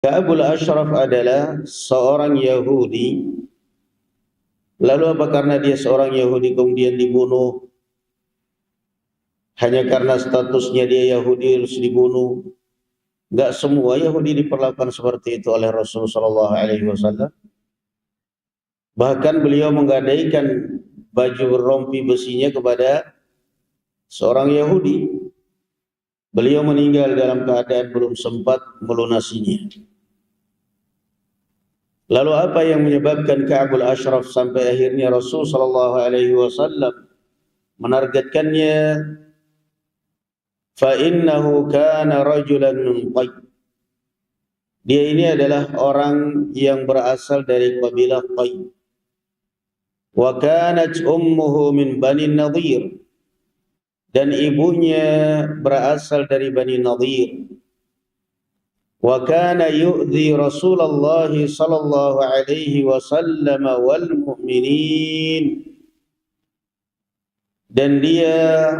Ka'abul Ashraf adalah seorang Yahudi. Lalu apa karena dia seorang Yahudi kemudian dibunuh? Hanya karena statusnya dia Yahudi harus dibunuh? Enggak semua Yahudi diperlakukan seperti itu oleh Rasulullah SAW. Bahkan beliau menggadaikan baju rompi besinya kepada seorang Yahudi. Beliau meninggal dalam keadaan belum sempat melunasinya. Lalu apa yang menyebabkan Ka'abul Ashraf sampai akhirnya Rasul SAW menargetkannya? Fa innahu kana rajulan min Qayy. Dia ini adalah orang yang berasal dari kabilah Qayy. Wa kanat ummuhu min Bani Nadhir. Dan ibunya berasal dari Bani Nadhir. Wa kana yu'dhi Rasulullah sallallahu alaihi wasallam wal mu'minin. Dan dia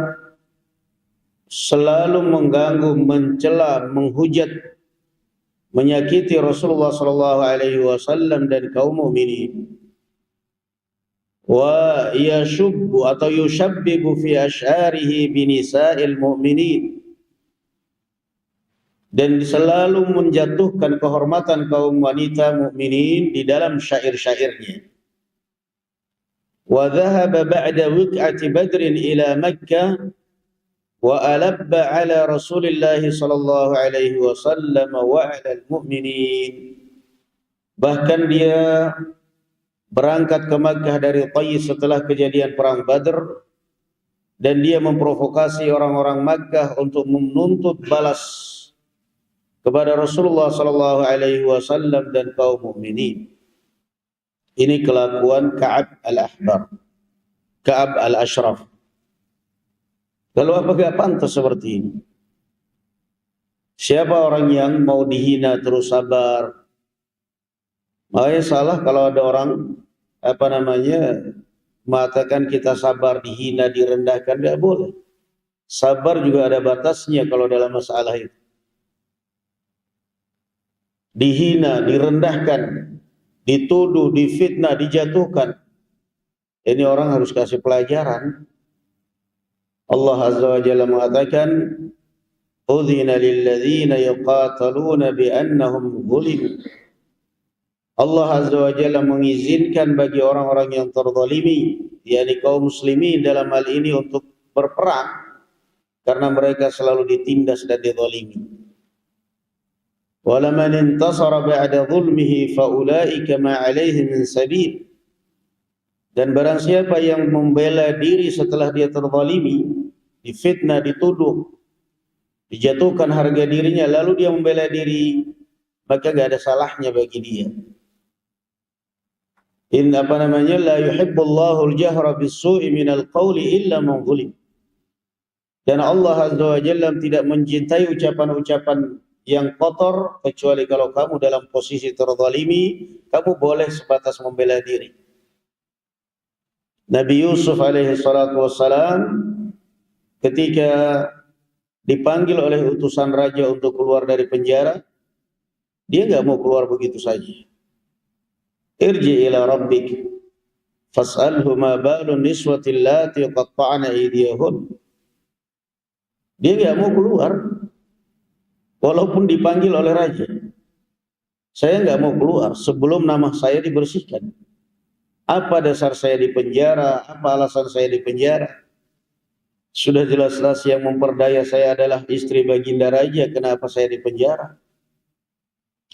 selalu mengganggu, mencela, menghujat, menyakiti Rasulullah sallallahu alaihi wasallam dan kaum mukminin. Wa yashubbu atau yushabbibu fi asy'arihi bi nisa'il mu'minin. Dan selalu menjatuhkan kehormatan kaum wanita mukminin di dalam syair-syairnya. Wa dhahaba ba'da wiq'ati Badrin ila Makkah wa alabba ala Rasulillah sallallahu alaihi wasallam wa ala al-mu'minin. Bahkan dia berangkat ke Makkah dari Qayy setelah kejadian perang Badr, dan dia memprovokasi orang-orang Makkah untuk menuntut balas kepada Rasulullah sallallahu alaihi wasallam dan kaum mukminin. Ini kelakuan Ka'ab al-Ahbar, Ka'ab al-Ashraf. Lalu apakah pantas seperti ini? Siapa orang yang mau dihina terus sabar? Makanya salah kalau ada orang mengatakan kita sabar, dihina, direndahkan. Tidak boleh. Sabar juga ada batasnya kalau dalam masalah itu. Dihina, direndahkan, dituduh, difitnah, dijatuhkan, ini orang harus kasih pelajaran. Allah Azza wa Jalla mengatakan, "Udzina lil ladzina yuqataluna bi annahum zulimu." Allah Azza wa Jalla mengizinkan bagi orang-orang yang terzalimi, yakni kaum muslimin dalam hal ini, untuk berperang karena mereka selalu ditindas dan dizalimi. وَلَمَنِ انْتَصَرَ بَعْدَ ظُلْمِهِ فَأُولَئِكَ مَا عَلَيْهِمْ مِنْ سَبِيلٍ. Dan barang siapa yang membela diri setelah dia terzalimi, difitnah, dituduh, dijatuhkan harga dirinya, lalu dia membela diri, maka enggak ada salahnya bagi dia. La yuhibbullahu al-jahra bis-su'i minal qawli illa man zulim. Dan Allah Azza wa Jalla tidak mencintai ucapan-ucapan yang kotor kecuali kalau kamu dalam posisi terzalimi, kamu boleh sebatas membela diri. Nabi Yusuf alaihi salatu wassalam ketika dipanggil oleh utusan raja untuk keluar dari penjara, dia enggak mau keluar begitu saja. Irji ila rabbik fas'alhu ma balun niswati allati qatta'na aydiyahun. Dia enggak mau keluar walaupun dipanggil oleh raja. Saya enggak mau keluar sebelum nama saya dibersihkan. Apa dasar saya di penjara? Apa alasan saya di penjara? Sudah jelas-jelas yang memperdaya saya adalah istri baginda raja. Kenapa saya di penjara?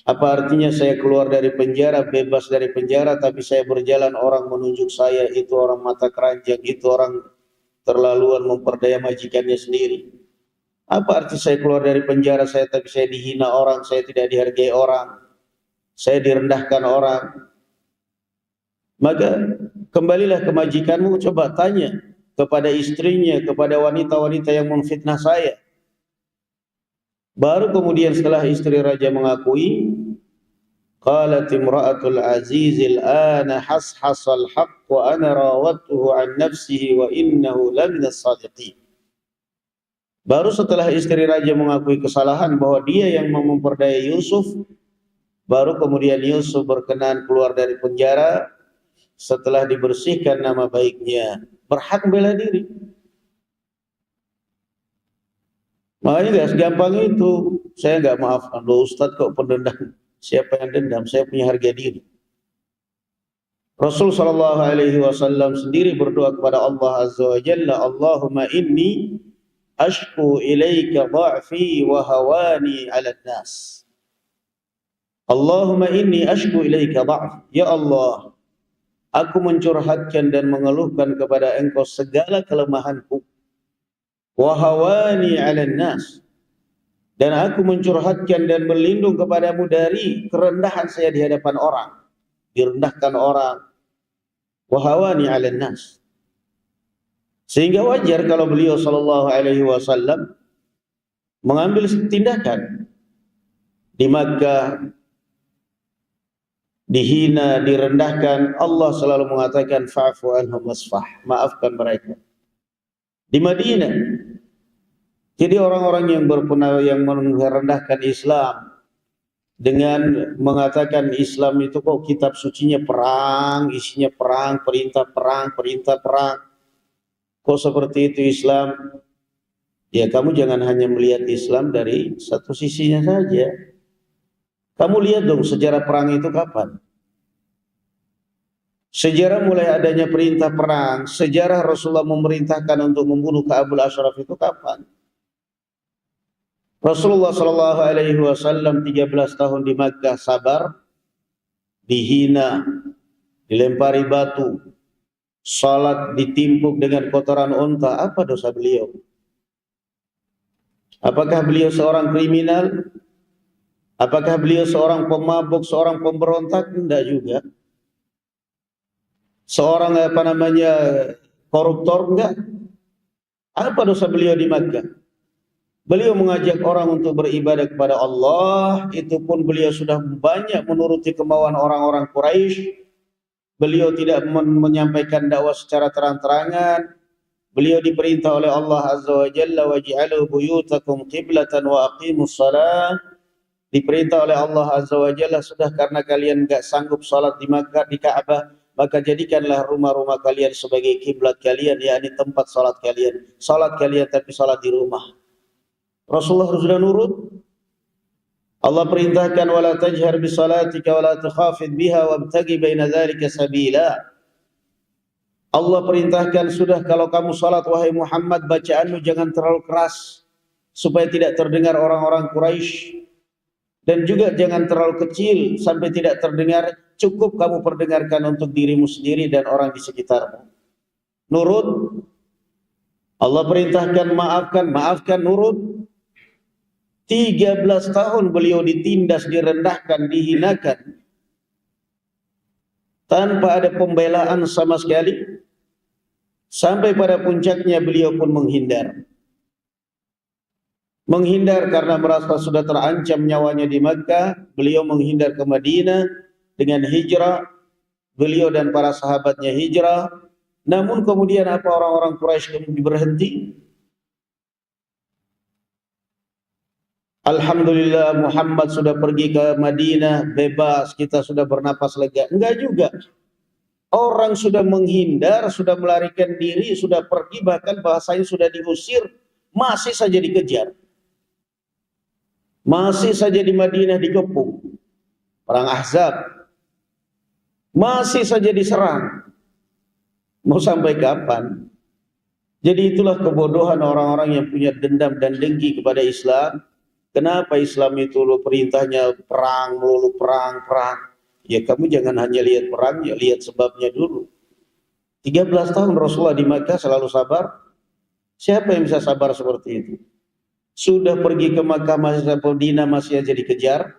Apa artinya saya keluar dari penjara, bebas dari penjara, tapi saya berjalan, orang menunjuk saya, itu orang mata keranjang, itu orang terlaluan memperdaya majikannya sendiri. Apa arti saya keluar dari penjara saya, tapi saya dihina orang, saya tidak dihargai orang, saya direndahkan orang? Maka kembalilah ke majikanmu, coba tanya kepada istrinya, kepada wanita-wanita yang memfitnah saya. Baru kemudian setelah istri raja mengakui, qalat imra'atul azizil ana hashasal haqq wa ana rawatuhu an nafsihi wa innahu laminas sadiqin. Baru setelah istri raja mengakui kesalahan bahwa dia yang memperdaya Yusuf, Baru kemudian Yusuf berkenan keluar dari penjara setelah dibersihkan nama baiknya. Berhak bela diri. Makanya gak segampang itu. Saya gak maafkan. Loh Ustadz kok pendendam? Siapa yang dendam? Saya punya harga diri. Rasul sallallahu alaihi wasallam sendiri berdoa kepada Allah Azza wa Jalla, Allahumma inni ashku ilaika dha'fi wa hawani 'ala nas. Allahumma inni ashku ilaika dha'fi. Ya Allah, aku mencurhatkan dan mengeluhkan kepada Engkau segala kelemahanku. Wa hawani 'ala nas. Dan aku mencurhatkan dan berlindung kepadamu dari kerendahan saya di hadapan orang. Direndahkan orang. Wahawani 'alan nas. Sehingga wajar kalau beliau sallallahu alaihi wasallam mengambil tindakan di Makkah, dihina, direndahkan, Allah selalu mengatakan fa'fu anhum wasfah, maafkan mereka. Di Madinah, jadi orang-orang yang merendahkan Islam dengan mengatakan Islam itu kok kitab sucinya perang, isinya perang, perintah perang, perintah perang. Kok seperti itu Islam? Ya kamu jangan hanya melihat Islam dari satu sisinya saja. Kamu lihat dong sejarah perang itu kapan? Sejarah mulai adanya perintah perang, sejarah Rasulullah memerintahkan untuk membunuh Ka'abul Ashraf itu kapan? Rasulullah sallallahu alaihi wasallam 13 tahun di Makkah sabar, dihina, dilempari batu, salat ditimpuk dengan kotoran unta. Apa dosa beliau? Apakah beliau seorang kriminal? Apakah beliau seorang pemabuk, seorang pemberontak? Tidak juga. Seorang koruptor? Enggak. Apa dosa beliau di Makkah? Beliau mengajak orang untuk beribadah kepada Allah, itu pun beliau sudah banyak menuruti kemauan orang-orang Quraisy. Beliau tidak menyampaikan dakwah secara terang-terangan. Beliau diperintah oleh Allah Azza wa Jalla, waj'alu buyutakum qiblatan wa aqimus shalah. Diperintah oleh Allah Azza wa Jalla, sudah karena kalian enggak sanggup salat di Makkah, di Ka'bah, maka jadikanlah rumah-rumah kalian sebagai kiblat kalian, yakni tempat salat kalian. Salat kalian tapi salat di rumah. Rasulullah sudah nurut. Allah perintahkan wala tajhar bi salatika wala tukhafid biha wabtaghi baina dzalika sabila. Allah perintahkan sudah kalau kamu salat wahai Muhammad, bacaanmu jangan terlalu keras supaya tidak terdengar orang-orang Quraisy, dan juga jangan terlalu kecil sampai tidak terdengar, cukup kamu perdengarkan untuk dirimu sendiri dan orang di sekitarmu. Nurut. Allah perintahkan maafkan, nurut. 13 tahun beliau ditindas, direndahkan, dihinakan tanpa ada pembelaan sama sekali. Sampai pada puncaknya beliau pun menghindar. Menghindar karena merasa sudah terancam nyawanya di Makkah. Beliau menghindar ke Madinah dengan hijrah. Beliau dan para sahabatnya hijrah. Namun kemudian apa orang-orang Quraisy berhenti? Alhamdulillah Muhammad sudah pergi ke Madinah, bebas, kita sudah bernapas lega. Enggak juga. Orang sudah menghindar, sudah melarikan diri, sudah pergi, bahkan bahasanya sudah diusir, masih saja dikejar. Masih saja di Madinah dikepung. Perang Ahzab. Masih saja diserang. Mau sampai kapan? Jadi itulah kebodohan orang-orang yang punya dendam dan dengki kepada Islam. Kenapa Islam itu perintahnya perang, melulu perang. Ya kamu jangan hanya lihat perangnya, lihat sebabnya dulu. 13 tahun Rasulullah di Makkah selalu sabar. Siapa yang bisa sabar seperti itu? Sudah pergi ke Makkah, masih sampai Madinah, masih aja dikejar.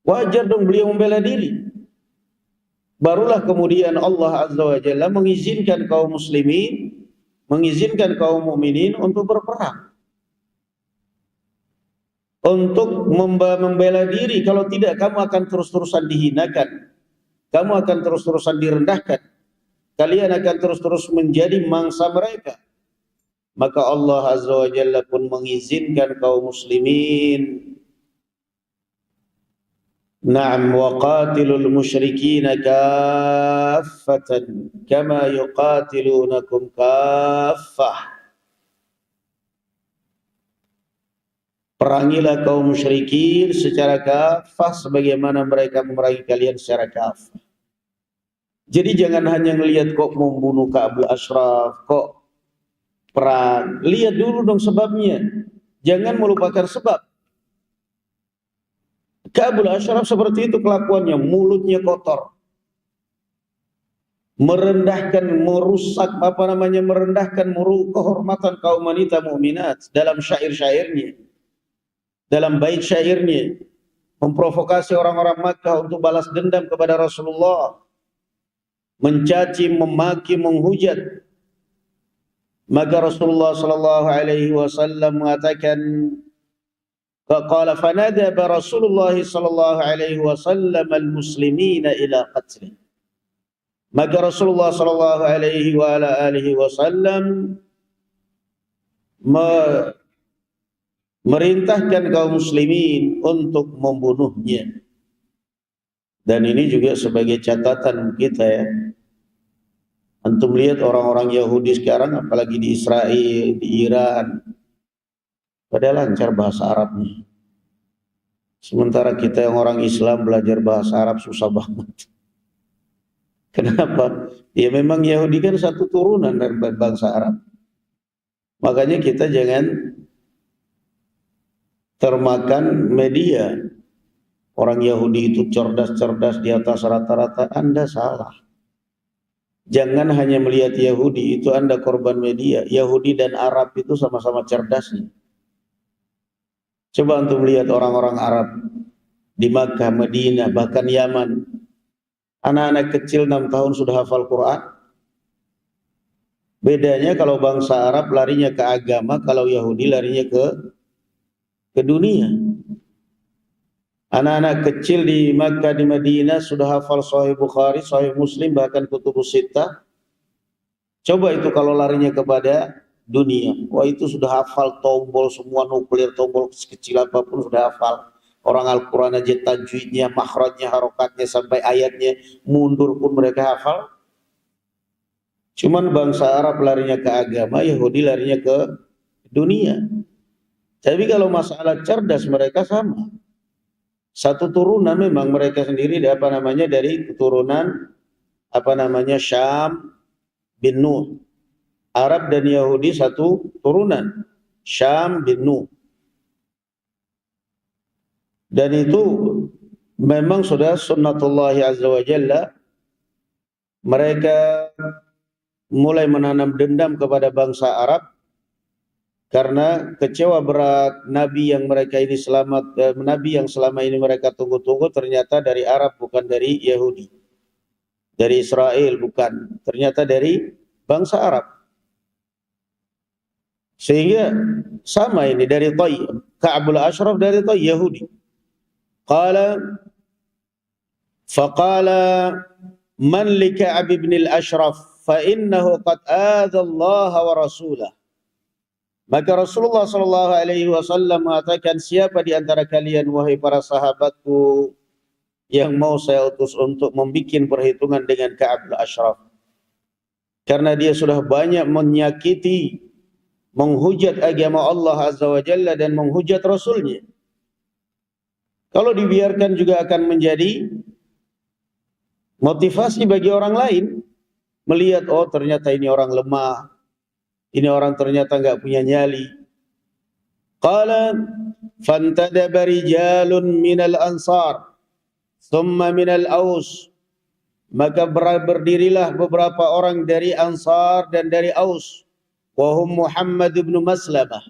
Wajar dong beliau membela diri. Barulah kemudian Allah Azza wa Jalla mengizinkan kaum muslimin, mengizinkan kaum mukminin untuk berperang. Untuk membela diri. Kalau tidak kamu akan terus-terusan dihinakan, kamu akan terus-terusan direndahkan, kalian akan terus-terus menjadi mangsa mereka. Maka Allah Azza wa Jalla pun mengizinkan kaum muslimin Na'am wa qatilul musyrikina kaffatan kama yuqatilunakum kaffah. Perangilah kaum musyrikin secara kaffah sebagaimana mereka memerangi kalian secara kaffah. Jadi jangan hanya melihat kok membunuh Ka'ab al-Ashraf, kok perang. Lihat dulu dong sebabnya. Jangan melupakan sebab. Ka'ab al-Ashraf seperti itu kelakuannya, mulutnya kotor. Merendahkan, merusak merendahkan kehormatan kaum wanita mukminat dalam syair-syairnya. Dalam bait syairnya memprovokasi orang-orang Makkah untuk balas dendam kepada Rasulullah. Mencaci, memaki, menghujat. Maka Rasulullah sallallahu alaihi wasallam mengatakan, qala fanadaba Rasulullah sallallahu alaihi wasallam al-muslimina ila qatl. Maka Rasulullah sallallahu alaihi wa ala alihi wasallam merintahkan kaum muslimin untuk membunuhnya. Dan ini juga sebagai catatan kita ya. Antum lihat orang-orang Yahudi sekarang, apalagi di Israel, di Iran, pada lancar bahasa Arabnya. Sementara kita yang orang Islam belajar bahasa Arab susah banget. Kenapa? Ya memang Yahudi kan satu turunan dari bangsa Arab. Makanya kita jangan termakan media. Orang Yahudi itu cerdas-cerdas di atas rata-rata. Anda salah. Jangan hanya melihat Yahudi, itu Anda korban media. Yahudi dan Arab itu sama-sama cerdasnya. Coba untuk melihat orang-orang Arab di Makkah, Madinah, bahkan Yaman. Anak-anak kecil 6 tahun sudah hafal Quran. Bedanya kalau bangsa Arab larinya ke agama, kalau Yahudi larinya ke dunia. Anak-anak kecil di Makkah, di Madinah sudah hafal Sahih Bukhari, Sahih Muslim, bahkan Kutubus Sittah. Coba itu kalau larinya kepada dunia. Wah, itu sudah hafal tombol semua, nuklir, tombol sekecil apapun sudah hafal. Orang Al-Quran aja tajwidnya, makhrajnya, harokatnya, sampai ayatnya mundur pun mereka hafal. Cuman bangsa Arab larinya ke agama, Yahudi larinya ke dunia. Tapi kalau masalah cerdas mereka sama. Satu turunan memang mereka sendiri dari keturunan Syam bin Nuh. Arab dan Yahudi satu turunan, Syam bin Nuh. Dan itu memang sudah sunnatullah azza wa jalla. Mereka mulai menanam dendam kepada bangsa Arab karena kecewa berat nabi yang nabi yang selama ini mereka tunggu-tunggu ternyata dari Arab, bukan dari Yahudi. Dari Israel bukan, ternyata dari bangsa Arab. Sehingga sama ini dari Tayyib, Ka'ab al-Ashraf dari Tayyib, Yahudi. Faqala man li Ka'ab ibn al-Ashraf fa innahu qad adha Allah wa rasulah. Maka Rasulullah sallallahu alaihi wasallam mengatakan, siapa di antara kalian wahai para sahabatku yang mau saya utus untuk membuat perhitungan dengan Ka'ab al-Ashraf? Karena dia sudah banyak menyakiti, menghujat agama Allah azza wa jalla dan menghujat Rasulnya. Kalau dibiarkan juga akan menjadi motivasi bagi orang lain melihat, oh ternyata ini orang lemah, ini orang ternyata enggak punya nyali. Qala fantadaba rijalun minal ansar thumma minal aus. Maka berdirilah beberapa orang dari Ansar dan dari Aus. Wahum Muhammad ibn Maslamah.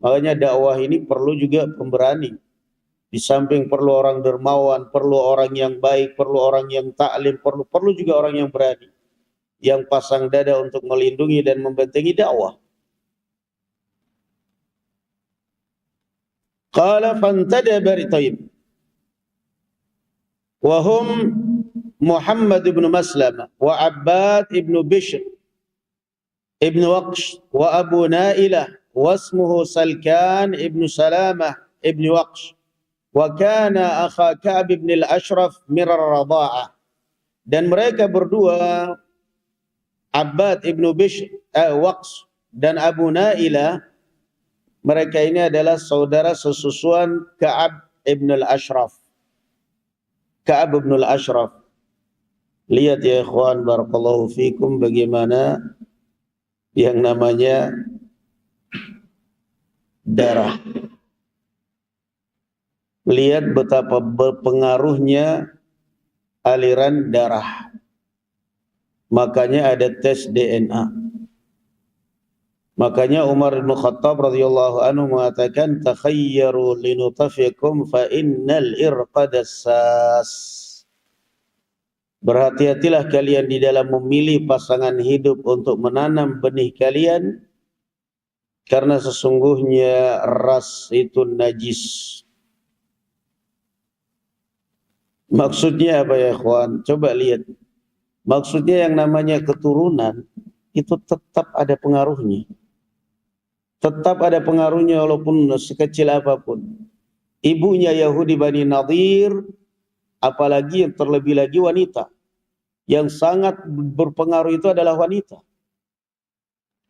Makanya dakwah ini perlu juga pemberani. Di samping perlu orang dermawan, perlu orang yang baik, perlu orang yang taklim, perlu juga orang yang berani, yang pasang dada untuk melindungi dan membentengi dakwah. Qala fantadaba Tayyib wa hum Muhammad ibn Maslamah wa Abbad ibn Bishr ibn Waqsh wa Abu Nailah wa ismuhu Salkan ibn Salamah ibn Waqsh wa kana akha Ka'ab bin al-Ashraf min ar-radha'ah. Dan mereka berdua, Abbad ibnu Bishr, Waqs dan Abu Nailah, mereka ini adalah saudara sesusuan Ka'ab ibn al-Ashraf. Ka'ab ibn al-Ashraf. Lihat ya ikhwan, barakallahu fikum, bagaimana yang namanya darah. Lihat betapa berpengaruhnya aliran darah. Makanya ada tes DNA. Makanya Umar bin Khattab radhiyallahu anhu mengatakan, takhayyaru linutafikum fa innal irqa dassas. Berhati-hatilah kalian di dalam memilih pasangan hidup untuk menanam benih kalian, karena sesungguhnya ras itu najis. Maksudnya apa ya ikhwan? Coba lihat. Maksudnya yang namanya keturunan itu tetap ada pengaruhnya. Tetap ada pengaruhnya walaupun sekecil apapun. Ibunya Yahudi Bani Nadir, apalagi yang terlebih lagi wanita. Yang sangat berpengaruh itu adalah wanita.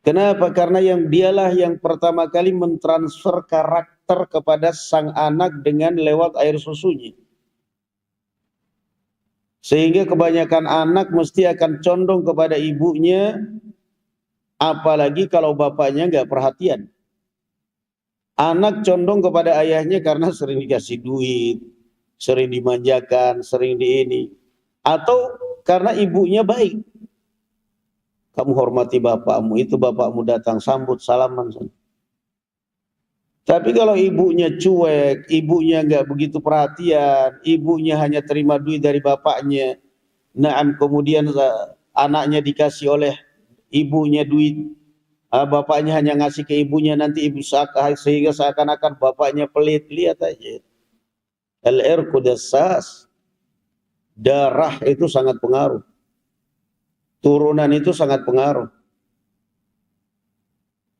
Kenapa? Karena dialah yang pertama kali mentransfer karakter kepada sang anak dengan lewat air susunya. Sehingga kebanyakan anak mesti akan condong kepada ibunya, apalagi kalau bapaknya nggak perhatian. Anak condong kepada ayahnya karena sering dikasih duit, sering dimanjakan, sering ini. Atau karena ibunya baik. Kamu hormati bapakmu, itu bapakmu datang, sambut, salaman. Tapi kalau ibunya cuek, ibunya nggak begitu perhatian, ibunya hanya terima duit dari bapaknya, kemudian anaknya dikasih oleh ibunya duit, bapaknya hanya ngasih ke ibunya, nanti ibu sehingga seakan-akan bapaknya pelit. Lihat aja, al-irqu dassas, darah itu sangat pengaruh, turunan itu sangat pengaruh.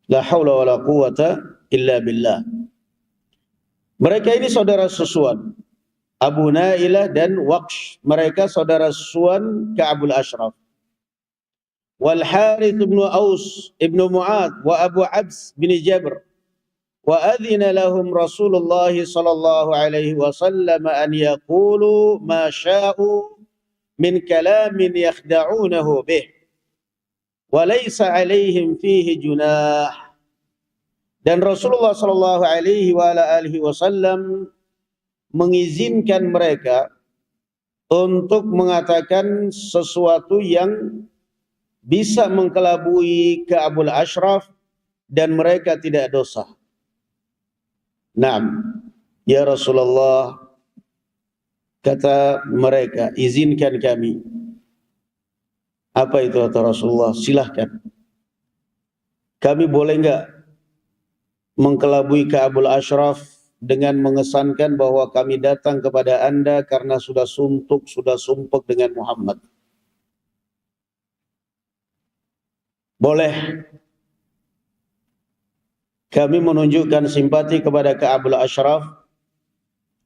La haula wala quwata illa billah. Mereka ini saudara susuan, Abu Nailah dan Waqsh. Mereka saudara susuan Ka'ab al-Ashraf. Wal Harith ibn Aus ibn Mu'ad wa Abu Abs bin Jabr. Wa adhina lahum Rasulullah sallallahu alaihi wasallam an yaqulu ma sya'u min kalamin yakhda'unahu bih. Walaysa alaihim fihi junah. Dan Rasulullah sallallahu alaihi wasallam mengizinkan mereka untuk mengatakan sesuatu yang bisa mengkelabui Ka'ab al-Ashraf dan mereka tidak dosa. Naam, ya Rasulullah, kata mereka, izinkan kami. Apa itu kata Rasulullah? Silahkan. Kami boleh enggak mengkelabui Ka'ab al-Ashraf dengan mengesankan bahwa kami datang kepada Anda karena sudah suntuk, sudah sumpek dengan Muhammad? Boleh. Kami menunjukkan simpati kepada Ka'ab al-Ashraf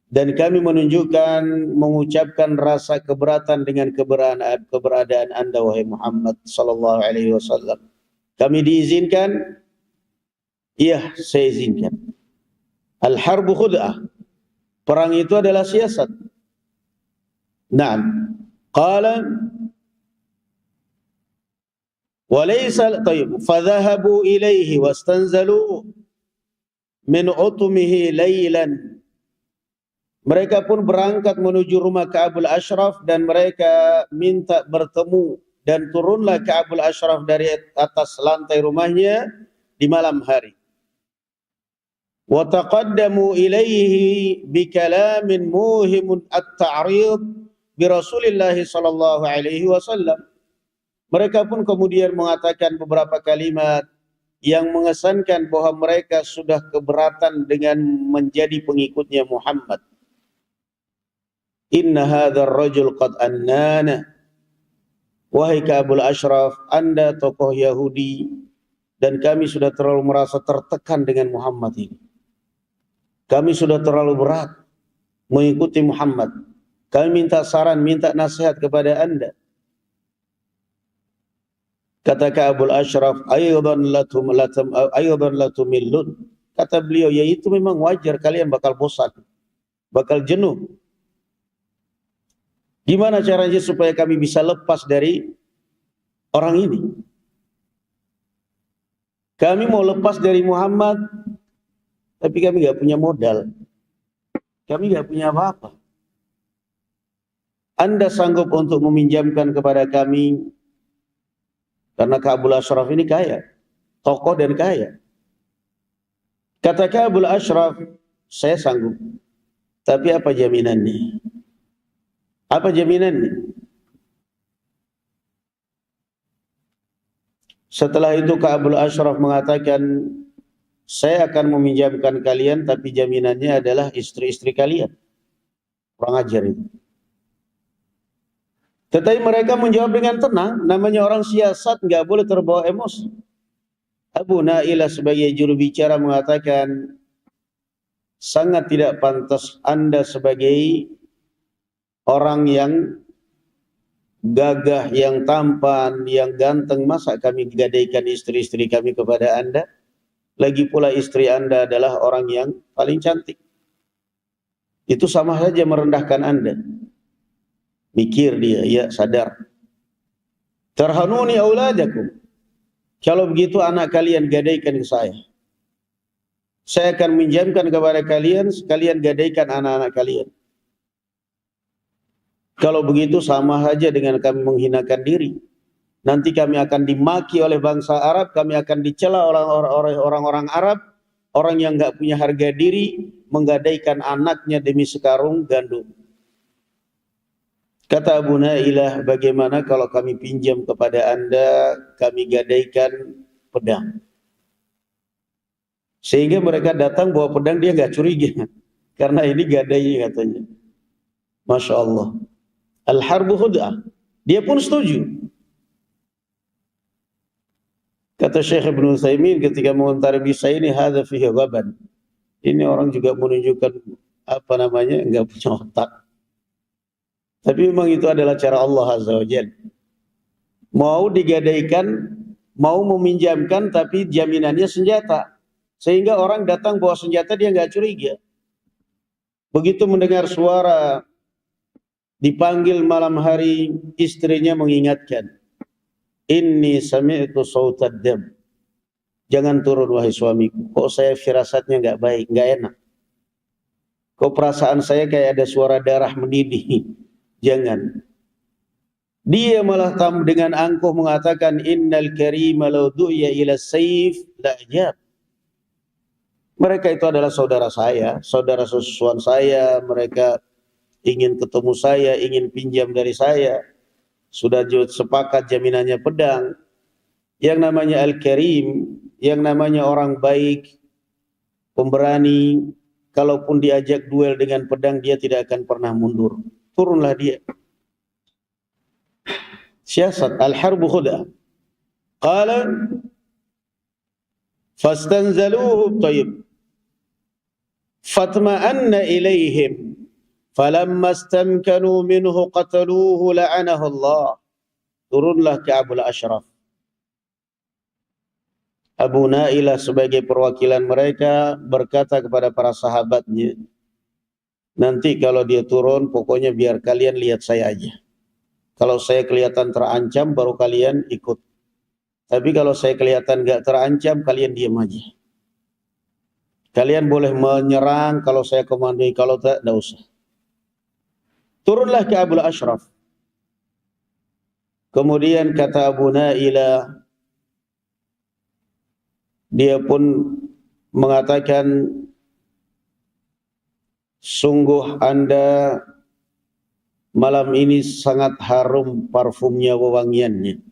dan kami mengucapkan rasa keberatan dengan keberadaan Anda wahai Muhammad sallallahu alaihi wasallam. Kami diizinkan? Iya, saya izinkan. Al-harbu khud'ah. Perang itu adalah siasat. Naam. Qala walaysa tayyib fadhahabu ilayhi wastanzalu min utmihi laylan. Mereka pun berangkat menuju rumah Ka'ab al-Ashraf dan mereka minta bertemu, dan turunlah Ka'ab al-Ashraf dari atas lantai rumahnya di malam hari. Wa taqaddamu ilaihi bi kalamin muhimun at-ta'rid bi Rasulillah sallallahu alaihi wasallam. Mereka pun kemudian mengatakan beberapa kalimat yang mengesankan bahwa mereka sudah keberatan dengan menjadi pengikutnya Muhammad. Inna hadzal rajul qad annana. Wahai Ka'ab al-Ashraf, Anda tokoh Yahudi dan kami sudah terlalu merasa tertekan dengan Muhammad ini. Kami sudah terlalu berat. mengikuti Muhammad. Kami minta saran, minta nasihat kepada anda. Kata Ka'abul Ashraf, aydan latumillun. Kata beliau, ya itu memang wajar, kalian bakal bosan, bakal jenuh. Gimana caranya supaya kami bisa lepas dari orang ini? Kami mau lepas dari Muhammad, tapi kami nggak punya modal. Kami nggak punya apa-apa. Anda sanggup untuk meminjamkan kepada kami, karena Ka'abul Ashraf ini kaya, tokoh dan kaya. Kata Ka'abul Ashraf, saya sanggup. Tapi apa jaminannya? Apa jaminannya? Setelah itu Ka'abul Ashraf mengatakan, saya akan meminjamkan kalian, tapi jaminannya adalah istri-istri kalian. Kurang ajar itu. Tetapi mereka menjawab dengan tenang, namanya orang siasat nggak boleh terbawa emosi. Abu Nailah sebagai juru bicara mengatakan, sangat tidak pantas Anda sebagai orang yang gagah, yang tampan, yang ganteng, masa kami gadaikan istri-istri kami kepada Anda? Lagi pula istri Anda adalah orang yang paling cantik. Itu sama saja merendahkan Anda. Mikir dia, ya sadar. Tarhanuni auladakum. Kalau begitu anak kalian gadaikan ke saya. Saya akan minjamkan kepada kalian, sekalian gadaikan anak-anak kalian. Kalau begitu sama saja dengan kami menghinakan diri. Nanti kami akan dimaki oleh bangsa Arab, kami akan dicela oleh orang-orang Arab, orang yang nggak punya harga diri, menggadaikan anaknya demi sekarung gandum. Kata Abu Nailah, bagaimana kalau kami pinjam kepada anda, kami gadaikan pedang. Sehingga mereka datang bawa pedang, dia nggak curiga. Karena ini gadai katanya. Masya Allah. Al-harbu khud'ah. Dia pun setuju. Kata Syekh Ibn Utsaimin ketika mengomentari bisa ini, hadza fihi ghaban. Ini orang juga menunjukkan apa namanya, nggak punya otak. Tapi memang itu adalah cara Allah Azza wa Jalla. Mau digadaikan, mau meminjamkan, tapi jaminannya senjata. Sehingga orang datang bawa senjata, dia nggak curiga. Begitu mendengar suara dipanggil malam hari, istrinya mengingatkan, inni sami'tu sautad dam. Jangan turun wahai suamiku. Kok saya firasatnya nggak baik, nggak enak. Kok perasaan saya kayak ada suara darah mendidih. Jangan. Dia malah dengan angkuh mengatakan, innal karima law du'ya ila sayf la ajab. Mereka itu adalah saudara saya, saudara sesusuan saya. Mereka ingin ketemu saya, ingin pinjam dari saya. Sudah sepakat jaminannya pedang. Yang namanya Al-Karim, yang namanya orang baik, pemberani, kalaupun diajak duel dengan pedang, dia tidak akan pernah mundur. Turunlah dia. Siasat, al-harbu khud'ah. Qala fastanzaluhu tayyib fatma'anna ilaihim falamma istamkanu minhu qataluhu la'anahu Allah. Turunlah Ka'abul Ashraf. Abu Nailah sebagai perwakilan mereka berkata kepada para sahabatnya, nanti kalau dia turun, pokoknya biar kalian lihat saya aja. Kalau saya kelihatan terancam, baru kalian ikut. Tapi kalau saya kelihatan gak terancam, kalian diam aja. Kalian boleh menyerang kalau saya komandoi, kalau tidak usah. Turunlah ke Ka'abul Ashraf. Kemudian kata Abu Nailah, dia pun mengatakan, sungguh anda malam ini sangat harum parfumnya, wewangiannya.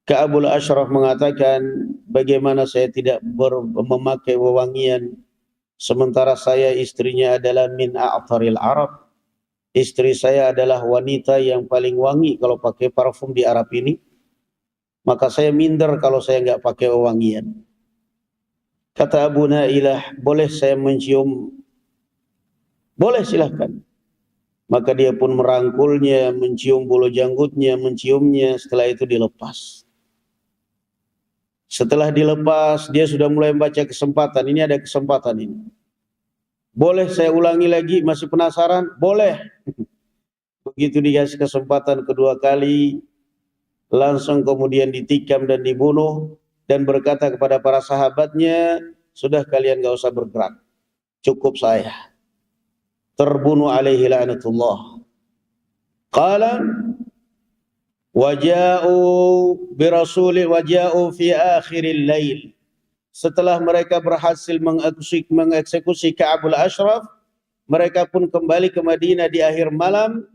Ka'abul Ashraf mengatakan, bagaimana saya tidak memakai wewangian, sementara saya istrinya adalah min a'taril Arab. Istri saya adalah wanita yang paling wangi kalau pakai parfum di Arab ini. Maka saya minder kalau saya nggak pakai wewangian. Kata Abu Nailah, boleh saya mencium Boleh, silahkan. Maka dia pun merangkulnya, mencium bulu janggutnya, menciumnya, setelah itu dilepas. Setelah dilepas, dia sudah mulai membaca kesempatan. Ini ada kesempatan ini. Boleh saya ulangi lagi, masih penasaran? Boleh. Begitu dikasih kesempatan kedua kali, langsung kemudian ditikam dan dibunuh, dan berkata kepada para sahabatnya, sudah kalian gak usah bergerak, cukup saya. Terbunuh alaihi la'natullah. Qala waja'u birasuli waja'u fi akhiril lail. Setelah mereka berhasil mengeksekusi Ka'abul Ashraf, mereka pun kembali ke Madinah di akhir malam.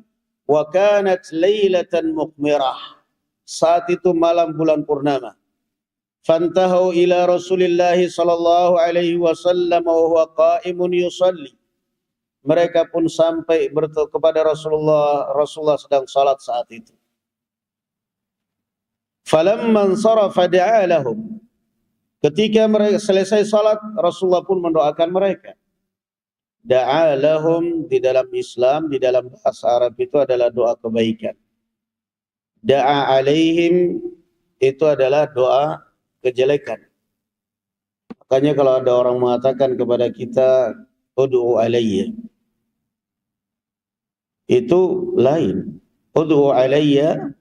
Wa kanat lailatan muqmirah. Saat itu malam bulan purnama. Fantahu ila Rasulillah sallallahu alaihi wasallam wa huwa qa'imun yusalli. Mereka pun sampai kepada Rasulullah. Rasulullah sedang salat saat itu. Falamma ansarafa da'a lahum. Ketika mereka selesai salat, Rasulullah pun mendoakan mereka. Da'a lahum di dalam Islam, di dalam bahasa Arab itu adalah doa kebaikan. Da'a alaihim itu adalah doa kejelekan. Makanya kalau ada orang mengatakan kepada kita ud'u alayya, itu lain. Ud'u alayya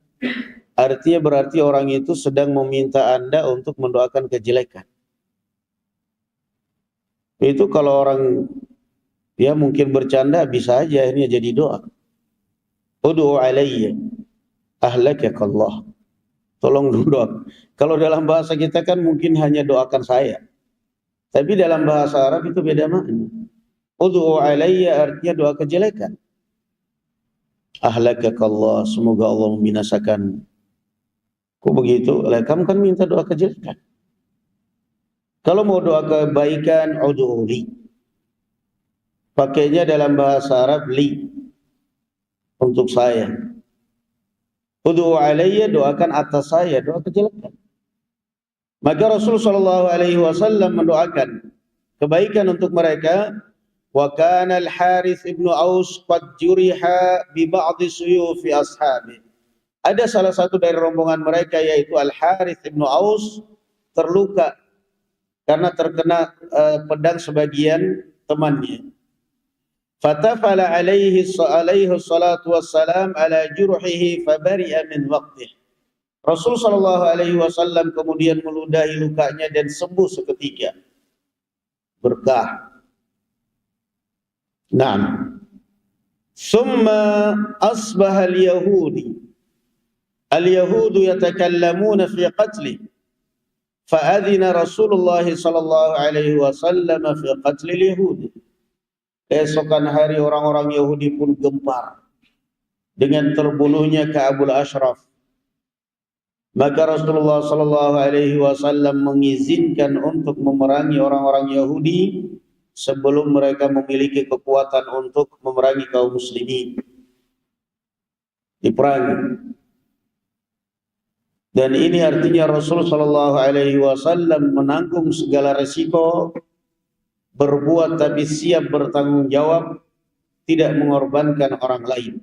artinya berarti orang itu sedang meminta Anda untuk mendoakan kejelekan. Itu kalau orang ya mungkin bercanda, bisa aja akhirnya jadi doa. Ud'u alayya ahlakallah. Tolong doa. Kalau dalam bahasa kita kan mungkin hanya doakan saya. Tapi dalam bahasa Arab itu beda makna. Ud'u alayya artinya doa kejelekan. Ahlakallah, semoga Allah membinasakan. Kok begitu? Kamu kan minta doa kejelekan. Kalau mau doa kebaikan, ud'u li. Pakainya dalam bahasa Arab li. Untuk saya. Ud'u alayya, doakan atas saya, doa kejelekan. Maka Rasul sallallahu alaihi wasallam mendoakan kebaikan untuk mereka. Wa kana al-Harith ibn Aus qad juriha bi ba'd suyufi ashabi. Ada salah satu dari rombongan mereka yaitu Al-Harith ibn Aus terluka karena terkena pedang sebagian temannya. Fatafala alaihi salatu wassalam ala jurhihi fabari'a min waqtih. Rasul sallallahu alaihi wasallam kemudian meludahi lukanya dan sembuh seketika. Berkah. Naam. Summa asbaha al-yahudi. Al-yahudu yatakallamuna fi qatli. Fa'adhina Rasulullah sallallahu alaihi wasallam fi qatli al-yahudi. Esokan hari orang-orang Yahudi pun gempar dengan terbunuhnya Ka'abul Ashraf. Maka Rasulullah sallallahu alaihi wasallam mengizinkan untuk memerangi orang-orang Yahudi sebelum mereka memiliki kekuatan untuk memerangi kaum muslimin. Diperangi. Dan ini artinya Rasul sallallahu alaihi wasallam menanggung segala resiko, berbuat tapi siap bertanggung jawab, tidak mengorbankan orang lain.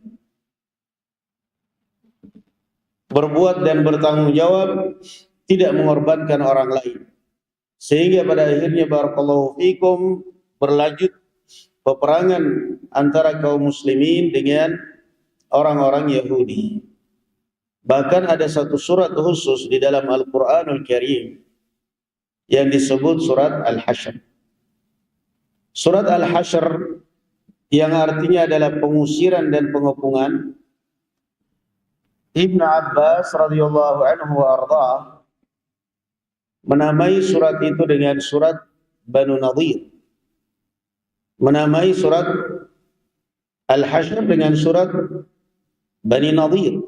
Berbuat dan bertanggung jawab, tidak mengorbankan orang lain. Sehingga pada akhirnya barakallahu fikum berlanjut peperangan antara kaum muslimin dengan orang-orang Yahudi. Bahkan ada satu surat khusus di dalam Al-Quranul Karim yang disebut surat Al-Hashr. Surat Al-Hashr yang artinya adalah pengusiran dan pengepungan. Ibn Abbas radhiyallahu anhu wa ardhah menamai surat itu dengan surat Banu Nadir. Menamai surat Al-Hashr dengan surat Bani Nadir.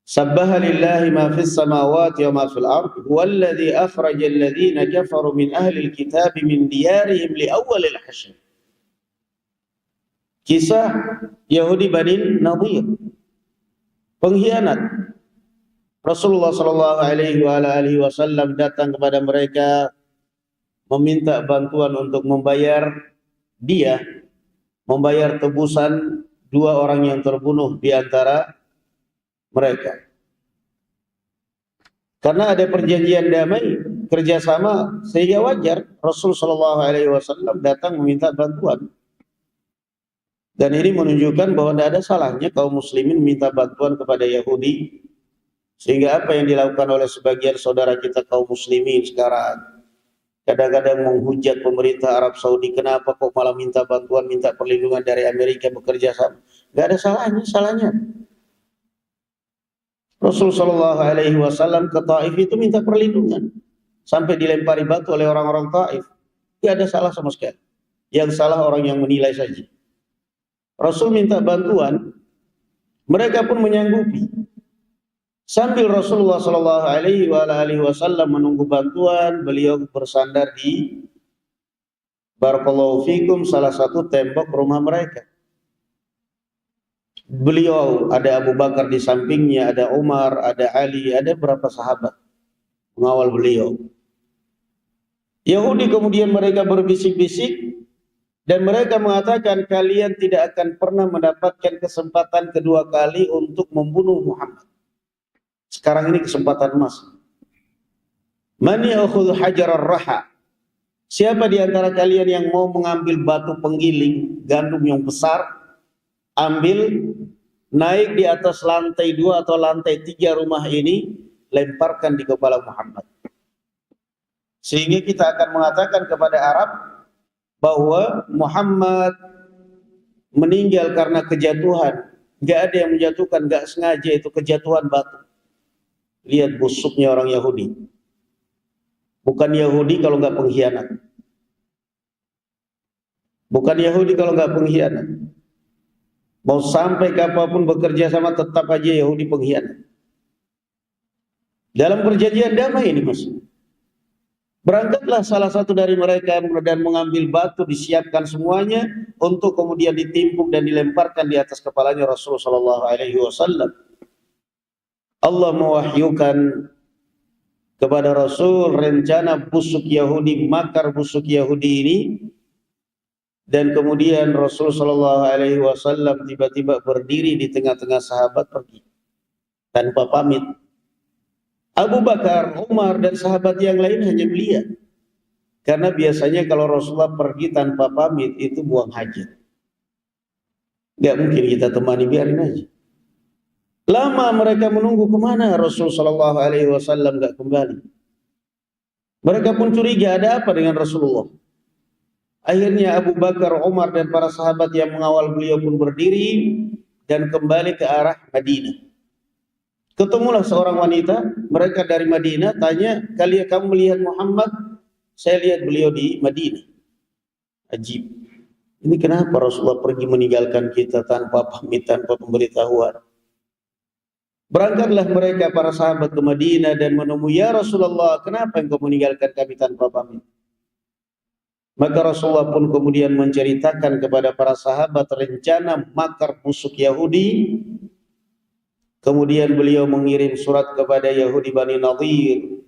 Sabbaha lillahi ma fis samawati wa ma fil ard huwallazi akhraja alladhina kafaru min ahli alkitab min diyarihim li awwal al-hashr. Kisah Yahudi Bani Nadir, pengkhianat. Rasulullah sallallahu alaihi wasallam datang kepada mereka meminta bantuan untuk membayar dia membayar tebusan 2 orang yang terbunuh di antara mereka. Karena ada perjanjian damai, kerjasama, sehingga wajar Rasul Shallallahu Alaihi Wasallam datang meminta bantuan. Dan ini menunjukkan bahwa tidak ada salahnya kaum muslimin minta bantuan kepada Yahudi. Sehingga apa yang dilakukan oleh sebagian saudara kita kaum muslimin sekarang, kadang-kadang menghujat pemerintah Arab Saudi, kenapa kok malah minta bantuan, minta perlindungan dari Amerika, bekerja sama. Tidak ada salahnya. Rasul Shallallahu Alaihi Wasallam ke Taif itu minta perlindungan, sampai dilempari batu oleh orang-orang Taif. Tidak ada salah sama sekali. Yang salah orang yang menilai saja. Rasul minta bantuan, mereka pun menyanggupi. Sambil Rasulullah Shallallahu Alaihi Wasallam menunggu bantuan, beliau bersandar di barakallahu fikum salah satu tembok rumah mereka. Beliau ada Abu Bakar di sampingnya, ada Umar, ada Ali, ada beberapa sahabat mengawal beliau. Yahudi kemudian mereka berbisik-bisik dan mereka mengatakan kalian tidak akan pernah mendapatkan kesempatan kedua kali untuk membunuh Muhammad. Sekarang ini kesempatan emas. Man ya'khudh hajar ar-raha? Siapa di antara kalian yang mau mengambil batu penggiling gandum yang besar, ambil, naik di atas lantai 2 atau lantai 3 rumah ini, lemparkan di kepala Muhammad. Sehingga kita akan mengatakan kepada Arab bahwa Muhammad meninggal karena kejatuhan. Gak ada yang menjatuhkan, gak sengaja, itu kejatuhan batu. Lihat busuknya orang Yahudi. Bukan Yahudi kalau gak pengkhianat. Bukan Yahudi kalau gak pengkhianat. Mau sampai kapanpun bekerja sama, tetap aja Yahudi pengkhianat. Dalam perjanjian damai ini, Mas, berangkatlah salah satu dari mereka dan mengambil batu, disiapkan semuanya untuk kemudian ditimpuk dan dilemparkan di atas kepalanya Rasulullah Shallallahu Alaihi Wasallam. Allah mewahyukan kepada Rasul rencana busuk Yahudi, makar busuk Yahudi ini. Dan kemudian Rasul Shallallahu Alaihi Wasallam tiba-tiba berdiri di tengah-tengah sahabat pergi tanpa pamit. Abu Bakar, Umar dan sahabat yang lain hanya melihat. Karena biasanya kalau Rasulullah pergi tanpa pamit itu buang hajat. Gak mungkin kita temani, biarin aja. Lama mereka menunggu, kemana Rasul Shallallahu Alaihi Wasallam gak kembali. Mereka pun curiga, ada apa dengan Rasulullah. Akhirnya Abu Bakar, Umar dan para sahabat yang mengawal beliau pun berdiri dan kembali ke arah Madinah. Ketemulah seorang wanita, mereka dari Madinah, tanya, kalian kamu melihat Muhammad? Saya lihat beliau di Madinah. Ajib. Ini kenapa Rasulullah pergi meninggalkan kita tanpa pamit, tanpa pemberitahuan? Berangkatlah mereka para sahabat ke Madinah dan menemui, ya Rasulullah, kenapa engkau meninggalkan kami tanpa pamit? Maka Rasulullah pun kemudian menceritakan kepada para sahabat rencana makar busuk Yahudi. Kemudian beliau mengirim surat kepada Yahudi Bani Nadir,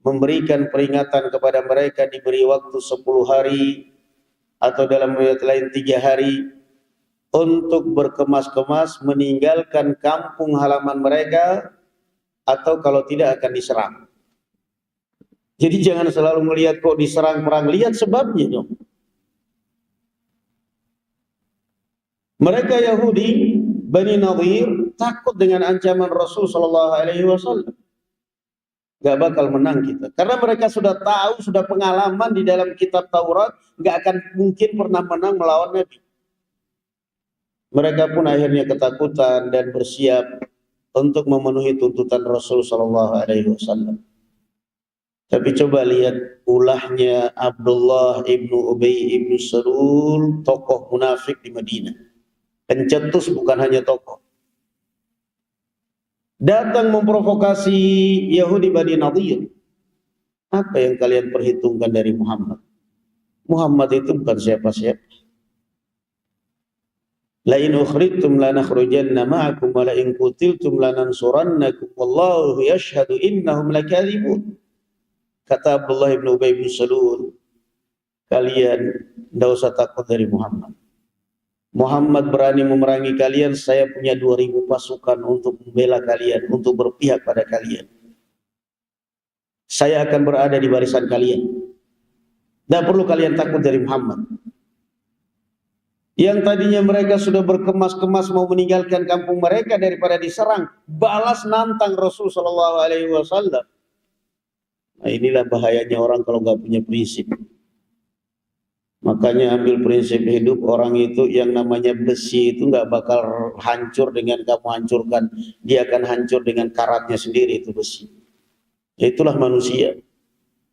memberikan peringatan kepada mereka, diberi waktu 10 hari atau dalam riwayat lain 3 hari untuk berkemas-kemas meninggalkan kampung halaman mereka, atau kalau tidak akan diserang. Jadi jangan selalu melihat kok diserang perang, lihat sebabnya dong. Mereka Yahudi Bani Nadir takut dengan ancaman Rasul Shallallahu Alaihi Wasallam. Gak bakal menang kita, karena mereka sudah tahu, sudah pengalaman di dalam kitab Taurat, gak akan mungkin pernah menang melawan Nabi. Mereka pun akhirnya ketakutan dan bersiap untuk memenuhi tuntutan Rasul Shallallahu Alaihi Wasallam. Tapi coba lihat ulahnya Abdullah ibnu Ubay ibnu Salul, tokoh munafik di Madinah. Pencetus, bukan hanya tokoh. Datang memprovokasi Yahudi Bani Nadir. Apa yang kalian perhitungkan dari Muhammad? Muhammad itu bukan siapa-siapa. La in ukhrijtum lanakhrujanna ma'akum wa la in qutiltum lanansurannakum wallahu yashhadu innahum lakadzibun. Kata Abdullah bin Ubay bin Salul, kalian Tidak usah takut dari Muhammad. Muhammad berani memerangi kalian, saya punya 2000 pasukan untuk membela kalian, untuk berpihak pada kalian. Saya akan berada di barisan kalian. Tidak perlu kalian takut dari Muhammad. Yang tadinya mereka sudah berkemas-kemas mau meninggalkan kampung mereka daripada diserang, balas nantang Rasul Shallallahu Alaihi Wasallam. Nah, inilah bahayanya orang kalau nggak punya prinsip. Makanya ambil prinsip hidup orang itu, yang namanya besi itu nggak bakal hancur dengan kamu hancurkan. Dia akan hancur dengan karatnya sendiri, itu besi. Itulah manusia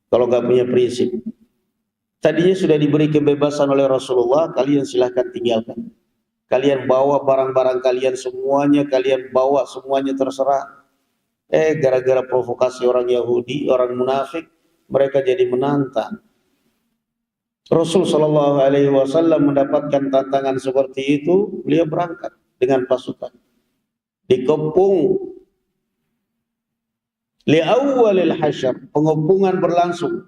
kalau nggak punya prinsip. Tadinya sudah diberi kebebasan oleh Rasulullah, kalian silahkan tinggalkan. Kalian bawa barang-barang kalian semuanya, kalian bawa semuanya, terserah. Gara-gara provokasi orang Yahudi, orang munafik, mereka jadi menantang. Rasul Shallallahu Alaihi Wasallam mendapatkan tantangan seperti itu, beliau berangkat dengan pasukan. Dikepung li awwalil hasyr, pengepungan berlangsung.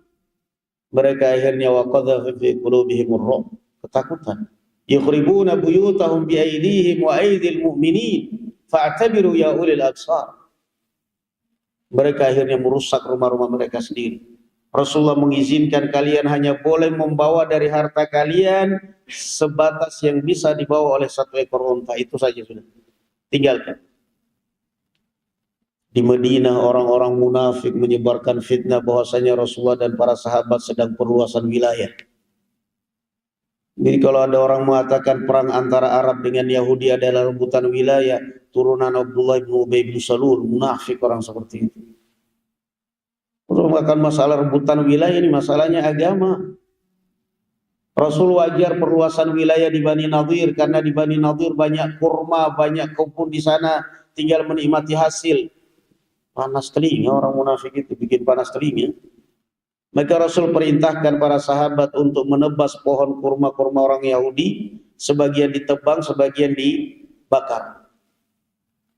Mereka akhirnya waqadha fi qulubihim ar-ru'b, ketakutan. Yukhribuna buyutahum bi aydihim wa aydil mu'minin fa'tabiru ya ulil absar. Mereka akhirnya merusak rumah-rumah mereka sendiri. Rasulullah mengizinkan kalian hanya boleh membawa dari harta kalian sebatas yang bisa dibawa oleh satu ekor unta, itu saja sudah. Tinggalkan. Di Madinah orang-orang munafik menyebarkan fitnah bahwasanya Rasulullah dan para sahabat sedang perluasan wilayah. Jadi kalau ada orang mengatakan perang antara Arab dengan Yahudi adalah rebutan wilayah, turunan Abdullah bin Ubay bin Salul, munafik orang seperti itu. Bukan masalah rebutan wilayah, ini masalahnya agama. Rasul wajar perluasan wilayah di Bani Nadir karena di Bani Nadir banyak kurma, banyak kebun di sana, tinggal menikmati hasil. Panas telinga orang munafik itu, bikin panas telinga. Maka Rasul perintahkan para sahabat untuk menebas pohon kurma-kurma orang Yahudi, sebagian ditebang, sebagian dibakar.